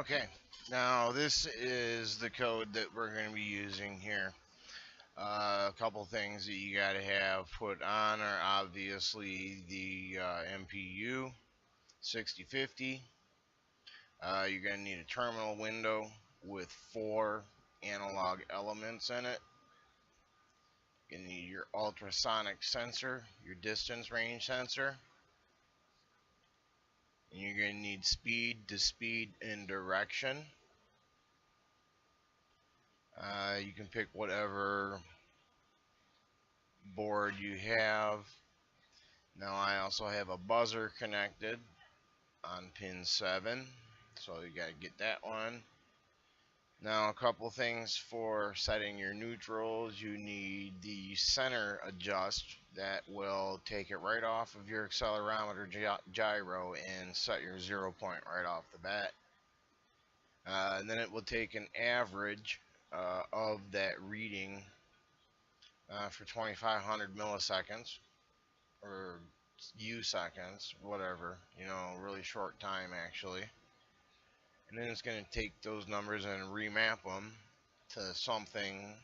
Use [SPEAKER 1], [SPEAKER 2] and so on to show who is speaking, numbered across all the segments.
[SPEAKER 1] Okay, now this is the code that we're going to be using here. A couple things that you got to have put on are obviously the MPU 6050. You're going to need a terminal window with 4 analog elements in it. You need your ultrasonic sensor, your distance range sensor, and you're going to need speed to speed and direction. You can pick whatever board you have. Now I also have a buzzer connected on pin 7, so you got to get that one. Now a couple things for setting your neutrals. You need the center adjust that will take it right off of your accelerometer gyro and set your 0 point right off the bat. And then it will take an average of that reading for 2500 milliseconds or U seconds, whatever, really short time actually. And then it's going to take those numbers and remap them to something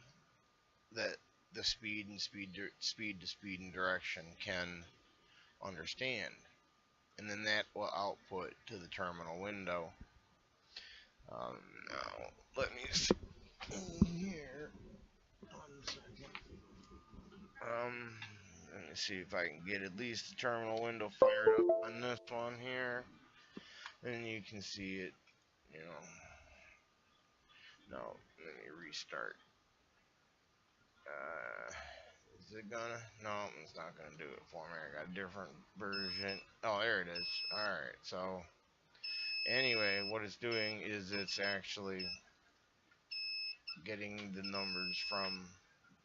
[SPEAKER 1] that the speed to speed and direction can understand. And then that will output to the terminal window. Now, let me see here. 1 second. Let me see if I can get at least the terminal window fired up on this one here. And you can see it, No, let me restart. Is it gonna? No, it's not gonna do it for me. I got a different version. Oh, there it is. Alright, so anyway, what it's doing is it's actually getting the numbers from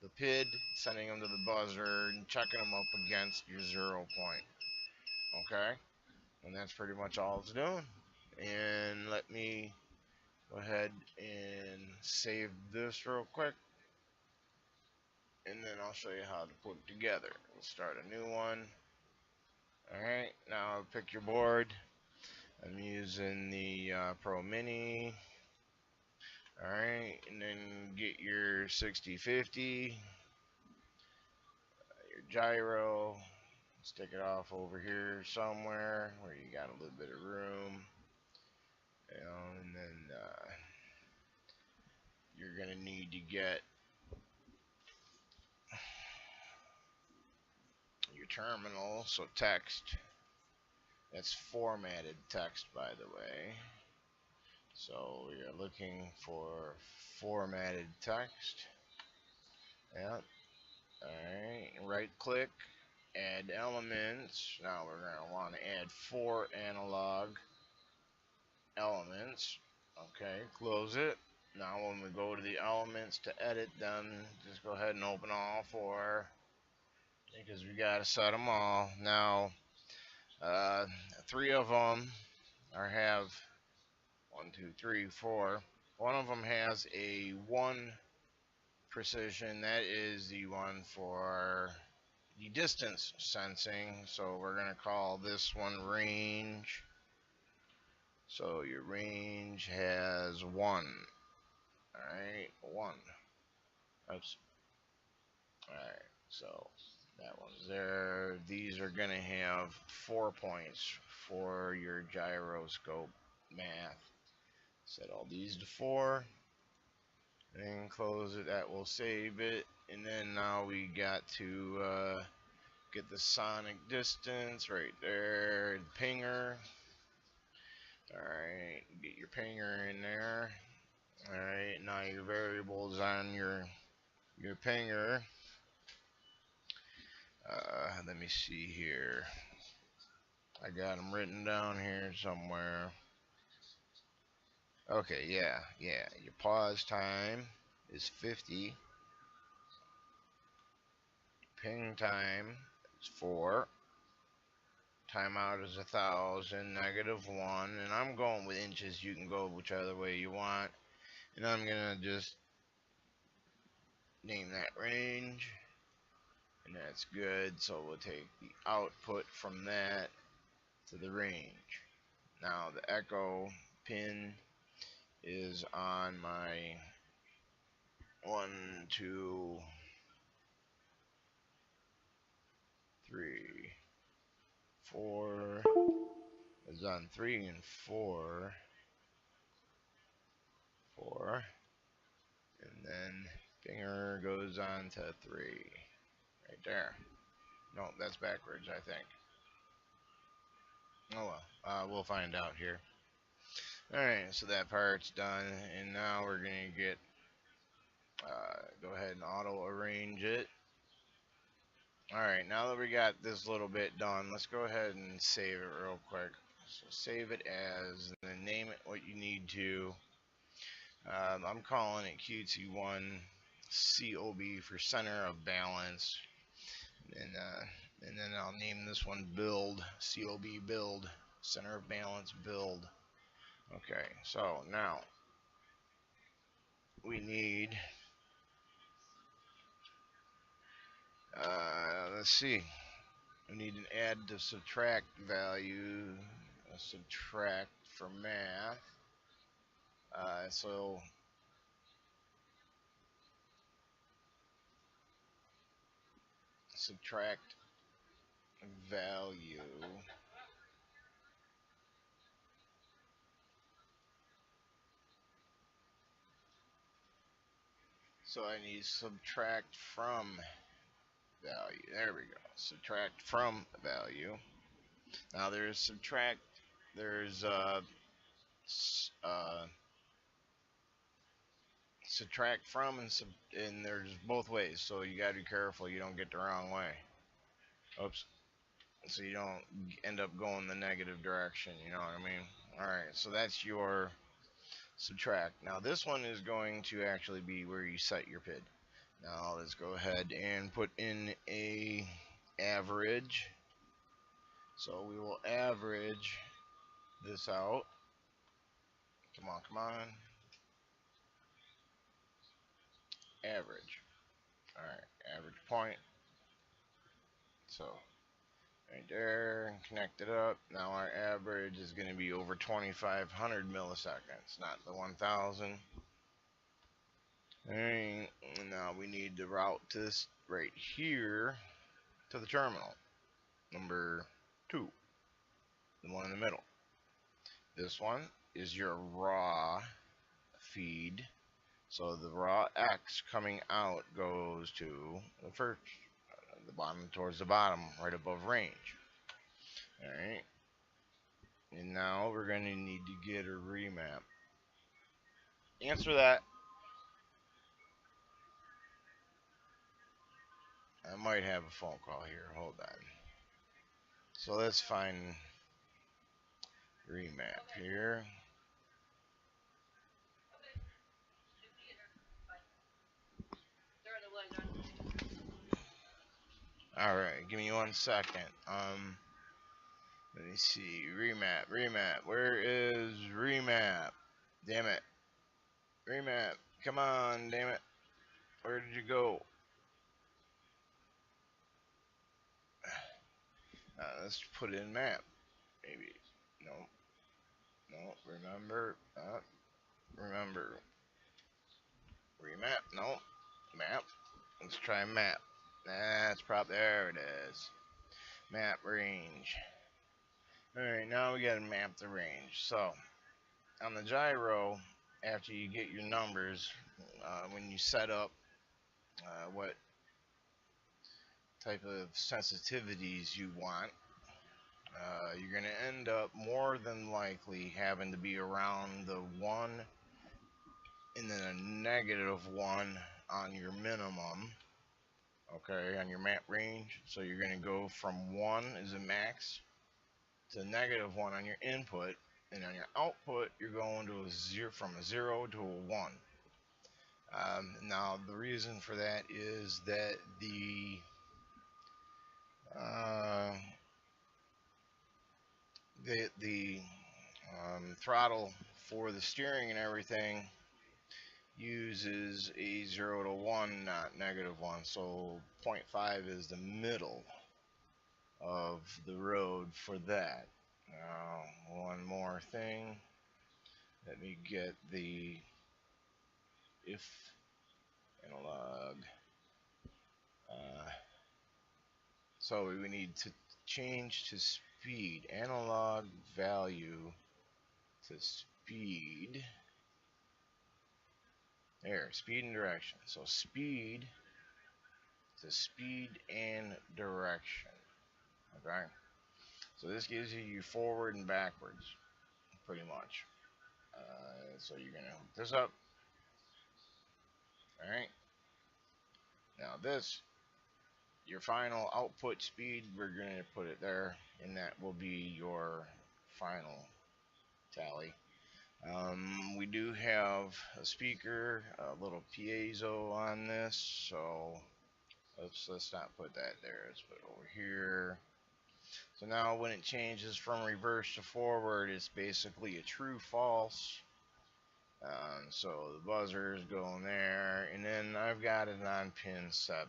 [SPEAKER 1] the PID, sending them to the buzzer, and checking them up against your 0 point. Okay? And that's pretty much all it's doing. And let me go ahead and save this real quick, and then I'll show you how to put it together. We'll start a new one. Alright, now pick your board. I'm using the Pro Mini. Alright, and then get your 6050, your gyro, stick it off over here somewhere where you got a little bit of room. And then you're going to need to get your terminal, so text. That's formatted text, by the way. So we are looking for formatted text. Yep. Alright, right click, add elements. Now we're going to want to add 4 analog elements. Okay, close it. Now when we go to the elements to edit them, just go ahead and open all 4 because we got to set them all. Now 3 of them have 1, 2, 3, 4. One of them has a 1 precision. That is the one for the distance sensing. So we're going to call this one range. So your range has 1. Alright, 1. Oops. Alright, so that one's there. These are going to have 4 points for your gyroscope math. Set all these to 4. Then close it. That will save it. And then now we got to get the sonic distance right there. The pinger. Alright, get your pinger in there. Alright, now your variables on your pinger. Let me see here. I got them written down here somewhere. Okay, yeah. Your pause time is 50. Ping time is 4. Timeout is 1,000, -1, and I'm going with inches. You can go whichever way you want. And I'm gonna just name that range, and that's good. So we'll take the output from that to the range. Now the echo pin is on my 1, 2, 3, 4. Is on 3 and 4, 4, and then finger goes on to 3, right there. No, that's backwards, I think. Oh well, we'll find out here. Alright, so that part's done, and now we're going to get, go ahead and auto arrange it. Alright, now that we got this little bit done, let's go ahead and save it real quick. So save it as, and then name it what you need to. I'm calling it CUTSIE1 COB for center of balance. And then I'll name this one build, COB build, center of balance build. Okay, so now we need, let's see, we need an add to subtract value, subtract for math. So subtract value. So I need subtract from value. There we go. Subtract from value. Now there's subtract. There's subtract from and there's both ways. So you gotta be careful you don't get the wrong way. Oops. So you don't end up going the negative direction. You know what I mean? All right. So that's your subtract. Now this one is going to actually be where you set your PID. Now let's go ahead and put in a average. So we will average this out. Come on, come on. Average. Alright, average point. So right there, connect it up. Now our average is going to be over 2,500 milliseconds, not the 1,000. Alright, now we need to route this right here to the terminal. Number 2, the one in the middle. This one is your raw feed. So the raw X coming out goes to the first, the bottom towards the bottom, right above range. Alright. And now we're going to need to get a remap. Answer that. I might have a phone call here. Hold on. So let's find remap here. Alright, give me 1 second. Let me see. Remap. Where is remap? Damn it. Remap. Come on, damn it. Where did you go? Let's put in map. Maybe. No. No. Remember. Remember. Remap. No. Map. Let's try map. That's probably. There it is. Map range. Alright, now we gotta map the range. So, on the gyro, after you get your numbers, when you set up what type of sensitivities you want, you're going to end up more than likely having to be around the 1 and then a -1 on your minimum, okay, on your map range. So you're going to go from 1 as a max to -1 on your input, and on your output you're going to a 0, from a 0 to a 1. Now the reason for that is that the throttle for the steering and everything uses a 0 to 1, not -1. So 0.5 is the middle of the road for that. Now, one more thing. Let me get the if analog. So we need to change to speed. Analog value to speed. There, speed and direction. So speed to speed and direction. Okay? So this gives you your forward and backwards, pretty much. So you're going to hook this up. Alright? Now this, your final output speed, we're going to put it there, and that will be your final tally. We do have a speaker, a little piezo on this, so let's not put that there. Let's put it over here. So now when it changes from reverse to forward, it's basically a true false. So the buzzer is going there, and then I've got it on pin 7.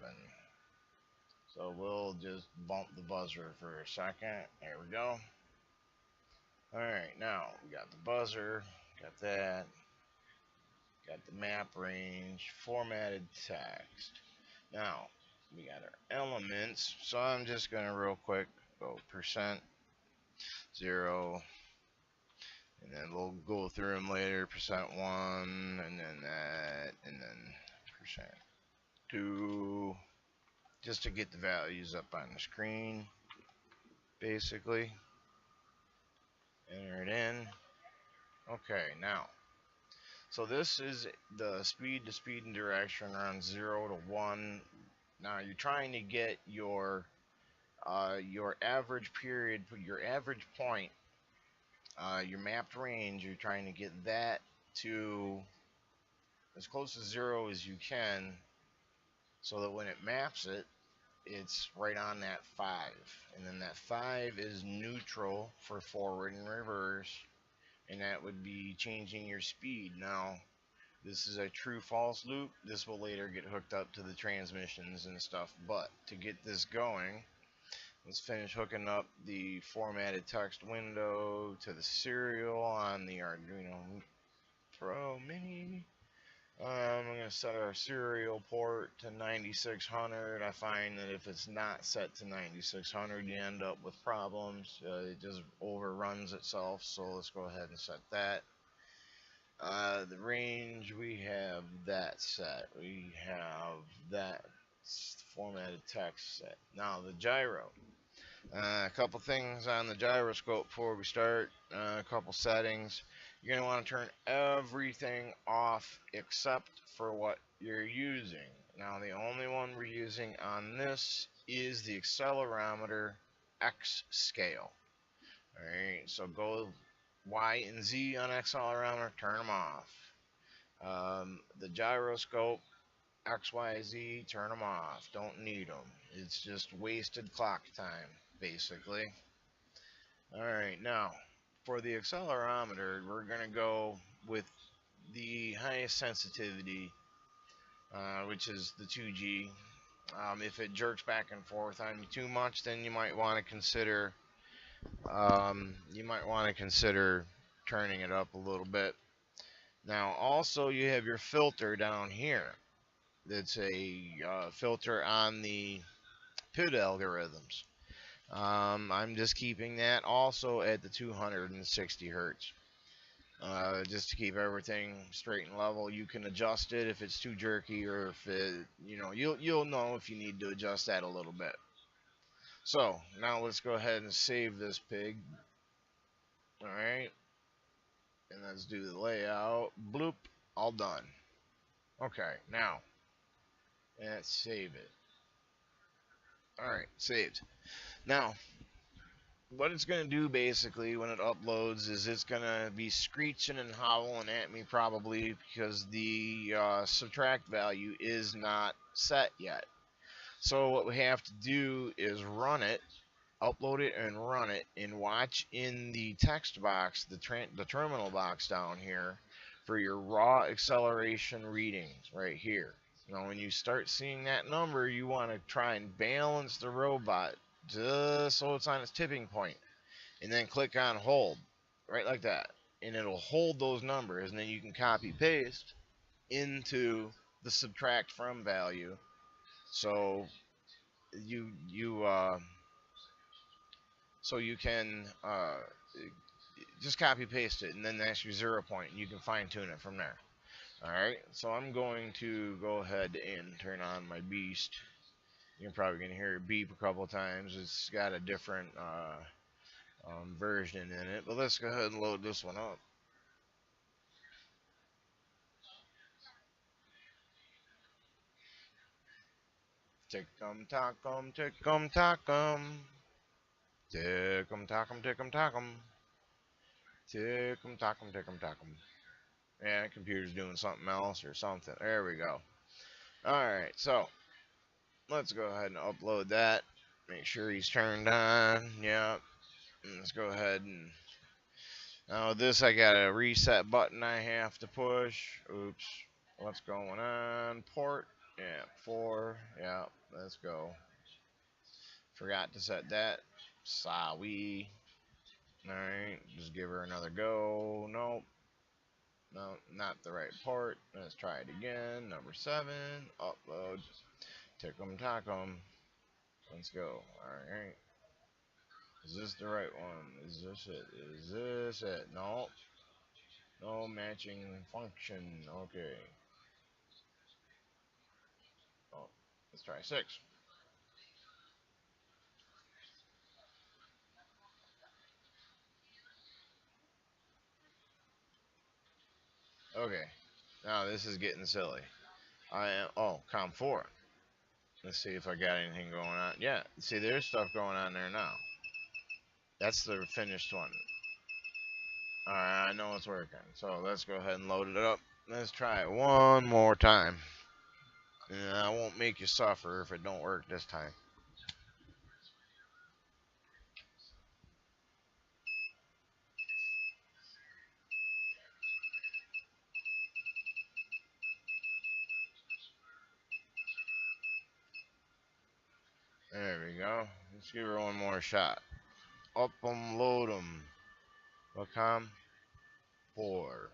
[SPEAKER 1] So we'll just bump the buzzer for a second. There we go. Alright, now we got the buzzer, got that, got the map range, formatted text. Now, we got our elements, so I'm just going to real quick go %, 0, and then we'll go through them later, %1, and then that, and then %2, just to get the values up on the screen, basically. Enter it in. Okay, now, so this is the speed to speed and direction around 0 to 1. Now you're trying to get your average period, your average point, your mapped range. You're trying to get that to as close to 0 as you can, so that when it maps it, it's right on that 5, and then that 5 is neutral for forward and reverse, and that would be changing your speed. Now this is a true false loop. This will later get hooked up to the transmissions and stuff, but to get this going, let's finish hooking up the formatted text window to the serial on the Arduino Pro Mini. I'm going to set our serial port to 9600. I find that if it's not set to 9600, you end up with problems. It just overruns itself, so let's go ahead and set that. The range, we have that set. We have that formatted text set. Now the gyro. A couple things on the gyroscope before we start. A couple settings. You're going to want to turn everything off except for what you're using. Now the only one we're using on this is the accelerometer X scale. Alright, so go Y and Z on accelerometer, turn them off. The gyroscope X, Y, Z, turn them off. Don't need them. It's just wasted clock time, basically. Alright, now for the accelerometer, we're going to go with the highest sensitivity, which is the 2G. If it jerks back and forth on you too much, then you might want to consider turning it up a little bit. Now also you have your filter down here. That's a filter on the PID algorithms. I'm just keeping that also at the 260 hertz, just to keep everything straight and level. You can adjust it if it's too jerky, or if it, you'll know if you need to adjust that a little bit. So now let's go ahead and save this pig. All right, and let's do the layout. Bloop, all done. Okay, now let's save it. All right, saved. Now, what it's going to do basically when it uploads is it's going to be screeching and howling at me, probably because the subtract value is not set yet. So what we have to do is run it, upload it and run it, and watch in the text box, the terminal box down here, for your raw acceleration readings right here. Now when you start seeing that number, you want to try and balance the robot just so it's on its tipping point, and then click on hold, right like that. and it'll hold those numbers, and then you can copy paste into the subtract from value. So you so you can just copy paste it, and then that's your 0 point, and you can fine tune it from there. All right, so I'm going to go ahead and turn on my beast. You're probably gonna hear it beep a couple times. It's got a different version in it, but let's go ahead and load this one up. Tick-um tock-um, tick-um tock-um. Tick-um tock-um, tick-um tock-um. Tick-um tock-um, tick-um tock-um. Yeah, computer's doing something else or something. There we go. Alright, so let's go ahead and upload that. Make sure he's turned on. Yep. Let's go ahead and now this I got a reset button I have to push. Oops. What's going on? Port. Yeah, 4. Yeah, let's go. Forgot to set that. Sorry. Alright, just give her another go. Nope. No, not the right port. Let's try it again. Number 7. Upload. Tick'em tock'em. Let's go. Alright. Is this the right one? Is this it? Is this it? No. No matching function. Okay. Oh, let's try 6. Okay. Now this is getting silly. I am. Oh, com 4. Let's see if I got anything going on. Yeah. See, there's stuff going on there now. That's the finished one. Alright, I know it's working. So let's go ahead and load it up. Let's try it one more time. And I won't make you suffer if it don't work this time. There we go. Let's give her one more shot. Up 'em, load 'em. Wacom 4.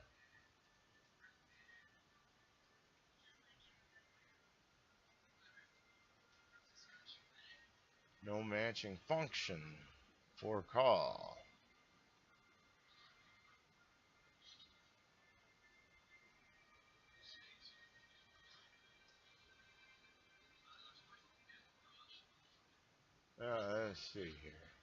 [SPEAKER 1] No matching function for call. Let's see here.